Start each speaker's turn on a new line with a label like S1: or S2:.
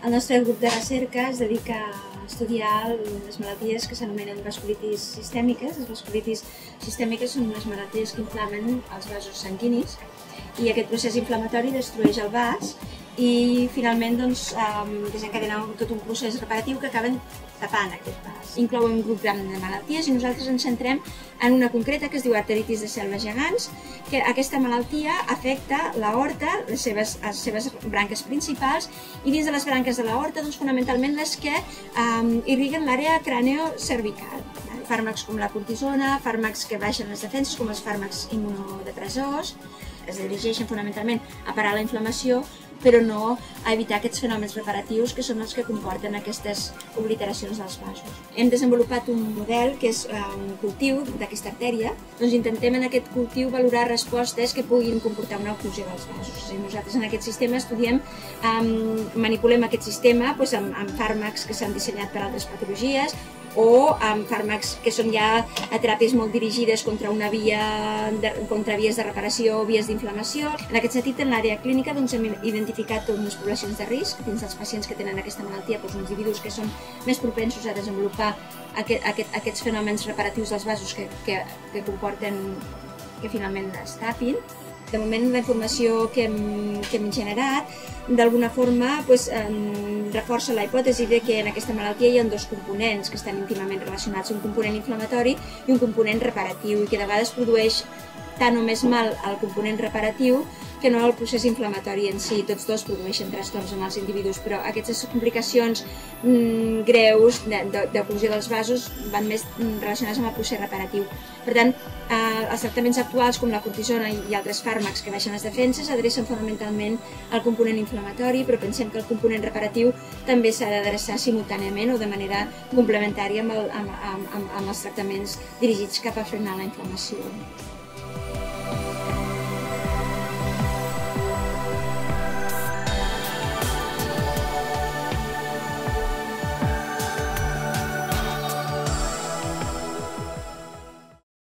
S1: El nostre grup de recerca es dedica a estudiar les malalties que s'anomenen vasculitis sistèmiques. Les vasculitis sistèmiques són unes malalties que inflamen els vasos sanguinis i aquest procés inflamatori destrueix el vas i finalment desencadena tot un procés reparatiu que acaben tapant aquest vas. Inclou un grup gran de malalties i nosaltres ens centrem en una concreta que es diu arteritis de cèl·lules gegants, que aquesta malaltia afecta l'aorta, les seves branques principals, i dins de les branques de l'aorta, fonamentalment les que irriguen l'àrea craniocervical. Fàrmacs com la cortisona, fàrmacs que baixen les defenses, com els fàrmacs immunodepressors, es dirigeixen fonamentalment a parar la inflamació, però no a evitar aquests fenòmens reparatius que són els que comporten aquestes obliteracions dels vasos. Hem desenvolupat un model que és un cultiu d'aquesta artèria. Intentem en aquest cultiu valorar respostes que puguin comportar una oclusió dels vasos. Nosaltres en aquest sistema estudiem, manipulem aquest sistema amb fàrmacs que s'han dissenyat per a altres patologies o amb fàrmacs que són ja teràpies molt dirigides contra vies de reparació o vies d'inflamació. En aquest sentit, en l'àrea clínica hem identificat unes poblacions de risc dins dels pacients que tenen aquesta malaltia, uns individus que són més propensos a desenvolupar aquests fenòmens reparatius dels vasos que comporten que finalment es tapin. De moment, la informació que hem generat d'alguna forma reforça la hipòtesi que en aquesta malaltia hi ha dos components que estan íntimament relacionats, un component inflamatori i un component reparatiu, i que de vegades produeix tant o més mal el component reparatiu que no el procés inflamatori en si. Tots dos produeixen trastorns en els individus, però aquestes complicacions greus d'oclusió dels vasos van més relacionades amb el procés reparatiu. Per tant, els tractaments actuals, com la cortisona i altres fàrmacs que baixen les defenses, adrecen fonamentalment al component inflamatori, però pensem que el component reparatiu també s'ha d'adreçar simultàniament o de manera complementària amb els tractaments dirigits cap a frenar la inflamació.